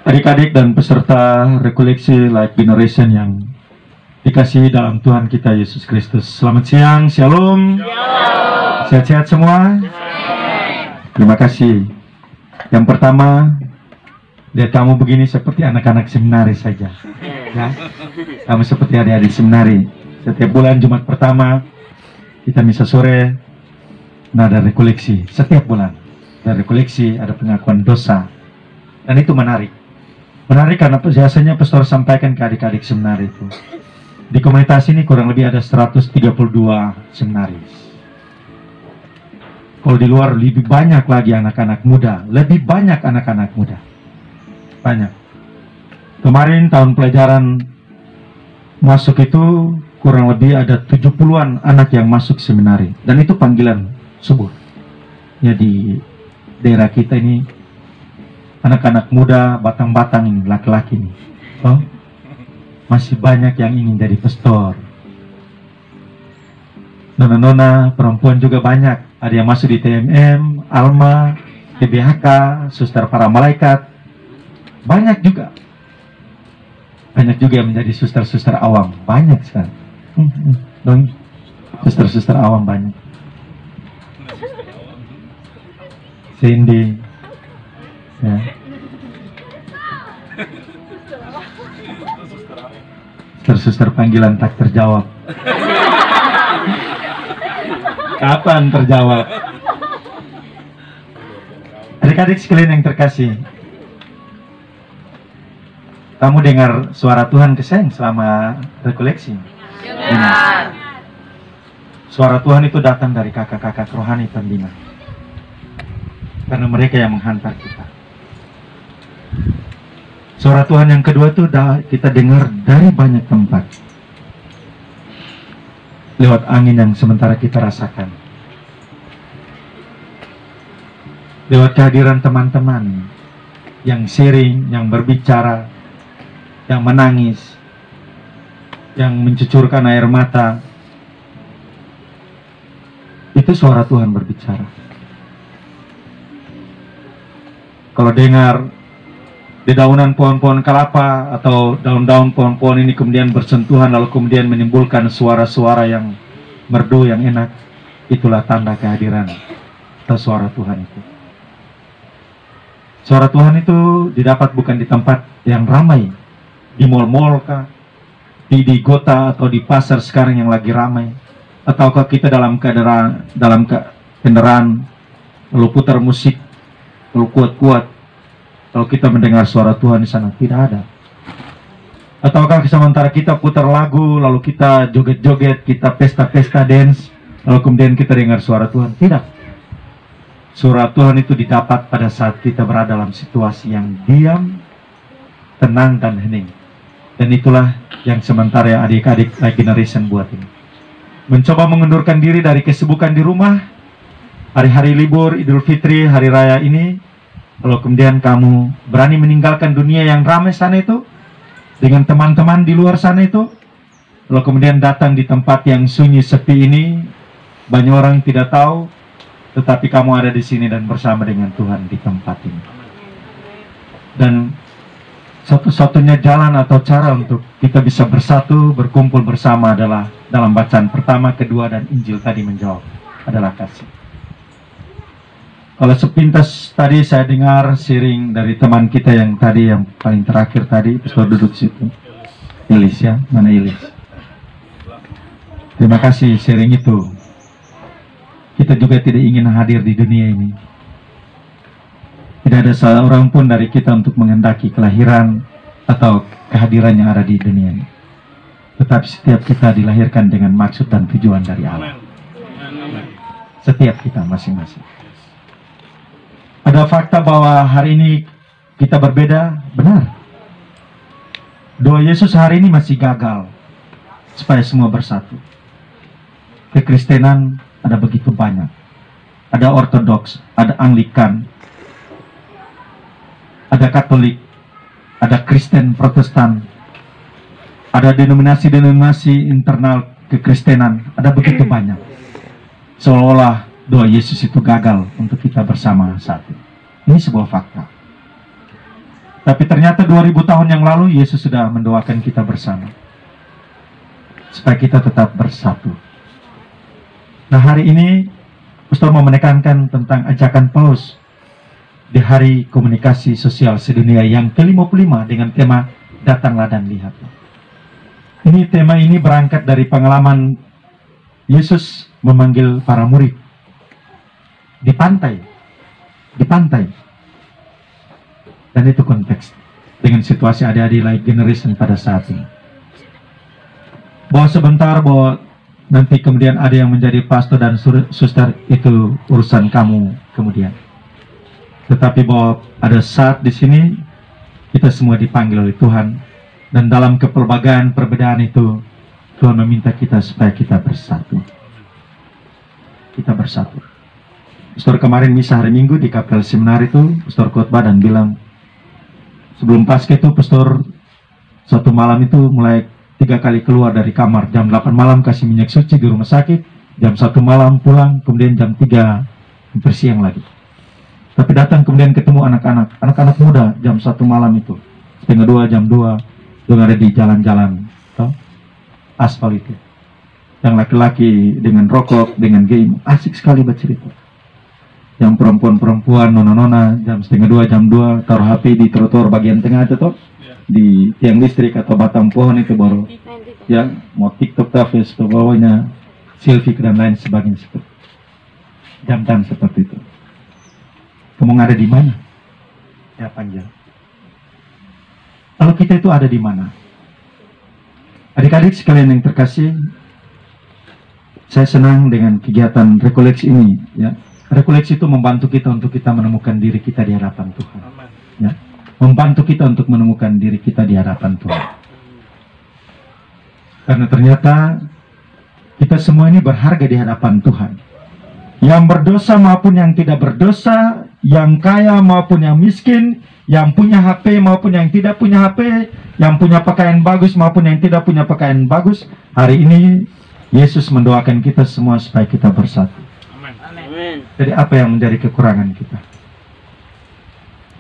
Adik-adik dan peserta rekoleksi Life Generation yang dikasihi dalam Tuhan kita Yesus Kristus. Selamat siang, Shalom. Sehat-sehat semua? Terima kasih. Yang pertama, lihat kamu begini seperti anak-anak seminari saja. Ya? Kamu seperti adik-adik seminari. Setiap bulan Jumat pertama, kita misa sore, ada rekoleksi. Setiap bulan ada rekoleksi, ada pengakuan dosa. Dan itu menarik. Menarik karena biasanya pastor sampaikan ke adik-adik seminari itu. Di komunitas ini kurang lebih ada 132 seminaris. Kalau di luar lebih banyak lagi anak-anak muda. Lebih banyak anak-anak muda. Banyak. Kemarin tahun pelajaran masuk itu kurang lebih ada 70-an anak yang masuk seminari. Dan itu panggilan subur. Ya di daerah kita ini anak-anak muda, batang-batang ini, laki-laki ini. Oh, masih banyak yang ingin jadi pastor. Nona-nona, perempuan juga banyak. Ada yang masuk di TMM, Alma, PBHK, Suster Para Malaikat. Banyak juga. Banyak juga yang menjadi suster-suster awam. Banyak sekali. Dong, suster-suster awam banyak. Cindy. Ya. Suster panggilan tak terjawab. Kapan terjawab? Adik-adik sekalian yang terkasih, kamu dengar suara Tuhan keseng selama rekoleksi? Dengar. Suara Tuhan itu datang dari kakak-kakak rohani pembina, karena mereka yang menghantar kita. Suara Tuhan yang kedua itu kita dengar dari banyak tempat. Lewat angin yang sementara kita rasakan. Lewat kehadiran teman-teman yang sharing, yang berbicara, yang menangis, yang mencucurkan air mata. Itu suara Tuhan berbicara. Kalau dengar di daunan pohon-pohon kelapa atau daun-daun pohon-pohon ini kemudian bersentuhan lalu kemudian menimbulkan suara-suara yang merdu, yang enak, itulah tanda kehadiran atau suara Tuhan itu. Suara Tuhan itu didapat bukan di tempat yang ramai, di mal-mal kah, di kota atau di pasar sekarang yang lagi ramai, ataukah kita dalam kendaraan lalu putar musik lalu kuat-kuat. Kalau kita mendengar suara Tuhan di sana, tidak ada. Ataukah sementara kita putar lagu, lalu kita joget-joget, kita pesta-pesta dance, lalu kemudian kita dengar suara Tuhan? Tidak. Suara Tuhan itu didapat pada saat kita berada dalam situasi yang diam, tenang, dan hening. Dan itulah yang sementara adik-adik Life Generation buat ini. Mencoba mengundurkan diri dari kesibukan di rumah, hari-hari libur, Idul Fitri, Hari Raya ini, kalau kemudian kamu berani meninggalkan dunia yang ramai sana itu, dengan teman-teman di luar sana itu, kalau kemudian datang di tempat yang sunyi sepi ini, banyak orang tidak tahu, tetapi kamu ada di sini dan bersama dengan Tuhan di tempat ini. Dan satu-satunya jalan atau cara untuk kita bisa bersatu, berkumpul bersama adalah dalam bacaan pertama, kedua, dan Injil tadi menjawab, adalah kasih. Kalau sepintas tadi saya dengar sharing dari teman kita yang tadi, yang paling terakhir tadi, pastor duduk situ. Ilis ya, mana Ilis? Terima kasih sharing itu. Kita juga tidak ingin hadir di dunia ini. Tidak ada seorang pun dari kita untuk menghendaki kelahiran atau kehadiran yang ada di dunia ini. Tetapi setiap kita dilahirkan dengan maksud dan tujuan dari Allah. Setiap kita masing-masing. Ada fakta bahwa hari ini kita berbeda, benar. Doa Yesus hari ini masih gagal supaya semua bersatu. Kekristenan ada begitu banyak. Ada Ortodoks, ada Anglikan, ada Katolik, ada Kristen Protestan, ada denominasi-denominasi internal kekristenan, ada begitu banyak. Seolah-olah doa Yesus itu gagal untuk kita bersama satu. Ini sebuah fakta. Tapi ternyata 2000 tahun yang lalu Yesus sudah mendoakan kita bersama, supaya kita tetap bersatu. Nah, hari ini Pastor mau menekankan tentang ajakan Paulus di Hari Komunikasi Sosial Sedunia yang ke-55 dengan tema Datanglah dan Lihat. Ini tema ini berangkat dari pengalaman Yesus memanggil para murid di pantai. Dan itu konteks dengan situasi adik-adik like generation pada saat ini. Bahwa sebentar, bahwa nanti kemudian ada yang menjadi pastor dan suster, itu urusan kamu kemudian. Tetapi bahwa ada saat di sini kita semua dipanggil oleh Tuhan, dan dalam kepelbagaian perbedaan itu Tuhan meminta kita supaya kita bersatu. Kita bersatu. Pastor kemarin misa hari Minggu di Kapel Seminar itu, Pastor khotbah dan bilang, sebelum Paskah itu Pastor satu malam itu mulai 3 kali keluar dari kamar. Jam 8 malam kasih minyak suci di rumah sakit, jam 1 malam pulang, kemudian jam 3 hampir siang lagi. Tapi datang kemudian ketemu anak-anak muda jam 1 malam itu, setengah 2, jam 2, yang ada di jalan-jalan aspal itu. Yang laki-laki dengan rokok, dengan game, asik sekali bercerita. Yang perempuan-perempuan, nona-nona, jam setengah 2, jam 2, taruh HP di trotoar bagian tengah itu toh, di tiang listrik atau batang pohon itu baru, ya, mau TikTok, Facebook, bawahnya, selfie dan lain sebagainya seperti jam-jam seperti itu. Kamu ada di mana? Ya panjang. Kalau kita itu ada di mana? Adik-adik sekalian yang terkasih, saya senang dengan kegiatan rekoleksi ini, ya. Rekoleksi itu membantu kita untuk kita menemukan diri kita di hadapan Tuhan. Ya. Membantu kita untuk menemukan diri kita di hadapan Tuhan. Karena ternyata kita semua ini berharga di hadapan Tuhan. Yang berdosa maupun yang tidak berdosa, yang kaya maupun yang miskin, yang punya HP maupun yang tidak punya HP, yang punya pakaian bagus maupun yang tidak punya pakaian bagus. Hari ini Yesus mendoakan kita semua supaya kita bersatu. Jadi apa yang menjadi kekurangan kita?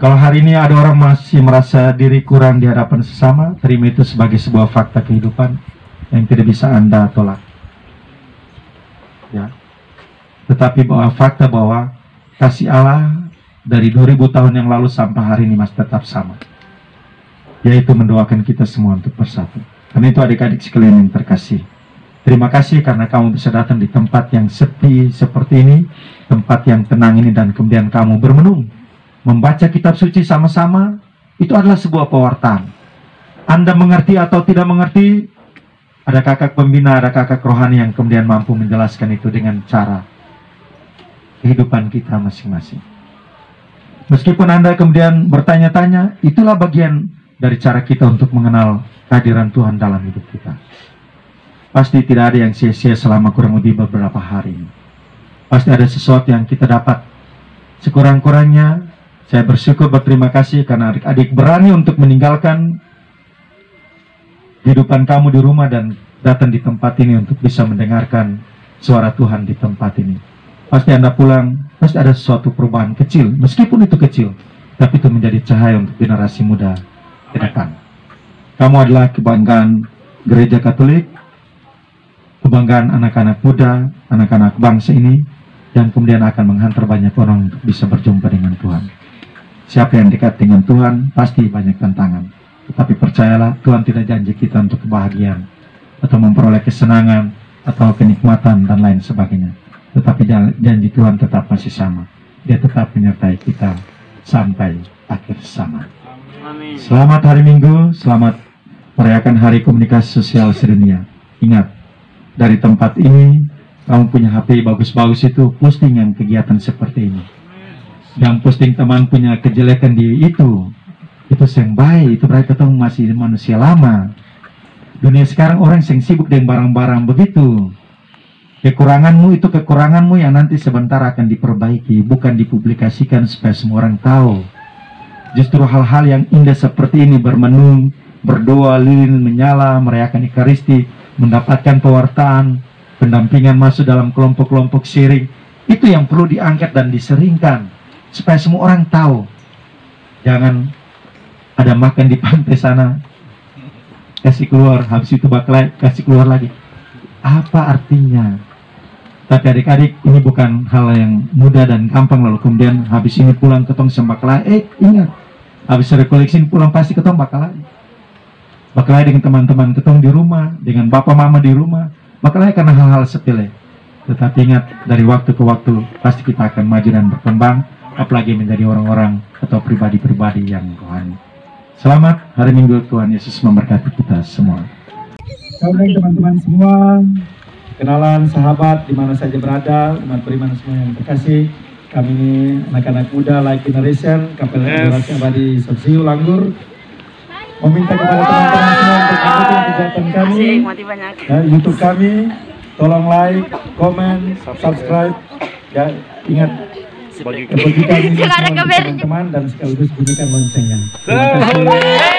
Kalau hari ini ada orang masih merasa diri kurang di hadapan sesama, terima itu sebagai sebuah fakta kehidupan yang tidak bisa Anda tolak. Ya. Tetapi bahwa fakta bahwa kasih Allah dari 2000 tahun yang lalu sampai hari ini masih tetap sama, yaitu mendoakan kita semua untuk bersatu. Karena itu adik-adik sekalian yang terkasih, terima kasih karena kamu bisa datang di tempat yang sepi seperti ini, tempat yang tenang ini, dan kemudian kamu bermenung, membaca kitab suci sama-sama. Itu adalah sebuah pewartaan. Anda mengerti atau tidak mengerti, ada kakak pembina, ada kakak rohani yang kemudian mampu menjelaskan itu dengan cara kehidupan kita masing-masing. Meskipun Anda kemudian bertanya-tanya, itulah bagian dari cara kita untuk mengenal kehadiran Tuhan dalam hidup kita. Pasti tidak ada yang sia-sia selama kurang lebih beberapa hari ini. Pasti ada sesuatu yang kita dapat. Sekurang-kurangnya, saya bersyukur, berterima kasih karena adik-adik berani untuk meninggalkan kehidupan kamu di rumah dan datang di tempat ini untuk bisa mendengarkan suara Tuhan di tempat ini. Pasti Anda pulang, pasti ada sesuatu perubahan kecil, meskipun itu kecil, tapi itu menjadi cahaya untuk generasi muda ke depan. Kamu adalah kebanggaan gereja Katolik, kebanggaan anak-anak muda, anak-anak bangsa ini, yang kemudian akan menghantar banyak orang untuk bisa berjumpa dengan Tuhan. Siapa yang dekat dengan Tuhan, pasti banyak tantangan. Tetapi percayalah, Tuhan tidak janji kita untuk kebahagiaan, atau memperoleh kesenangan, atau kenikmatan, dan lain sebagainya. Tetapi janji Tuhan tetap masih sama. Dia tetap menyertai kita sampai akhir zaman. Amin. Selamat hari Minggu, selamat merayakan Hari Komunikasi Sosial Sedunia. Ingat, dari tempat ini, kamu punya HP bagus-bagus itu, posting yang kegiatan seperti ini. Yang posting teman punya kejelekan di itu yang baik, itu berarti kamu masih manusia lama. Dunia sekarang orang yang sibuk dengan barang-barang begitu. Kekuranganmu itu kekuranganmu yang nanti sebentar akan diperbaiki, bukan dipublikasikan supaya semua orang tahu. Justru hal-hal yang indah seperti ini, bermenung, berdoa, lilin menyala, merayakan Ekaristi, mendapatkan pewartaan, pendampingan masuk dalam kelompok-kelompok sharing, itu yang perlu diangkat dan diseringkan supaya semua orang tahu. Jangan ada makan di pantai sana, kasih keluar, habis itu baklai kasih keluar lagi. Apa artinya? Tapi adik-adik, ini bukan hal yang mudah dan gampang. Lalu kemudian habis ini pulang ketong sama baklai, ingat, habis rekoleksi pulang pasti ketong baklai dengan teman-teman ketong di rumah, dengan bapak mama di rumah, baklai karena hal-hal sepele. Tetapi ingat, dari waktu ke waktu pasti kita akan maju dan berkembang, apalagi menjadi orang-orang atau pribadi-pribadi yang rohani. Selamat hari Minggu, Tuhan Yesus memberkati kita semua. Sore teman-teman semua, kenalan sahabat di mana saja berada, umat beriman semua yang terkasih. Kami ini anak-anak muda Light Generation, Kapel Generasi Abadi Sosiu Langgur, meminta kepada teman-teman semua untuk mendukung kegiatan kami dan YouTube kami. Tolong like, komen, subscribe, ya ingat bagikan ini teman-teman dan sekaligus bunyikan loncengnya. Terima kasih.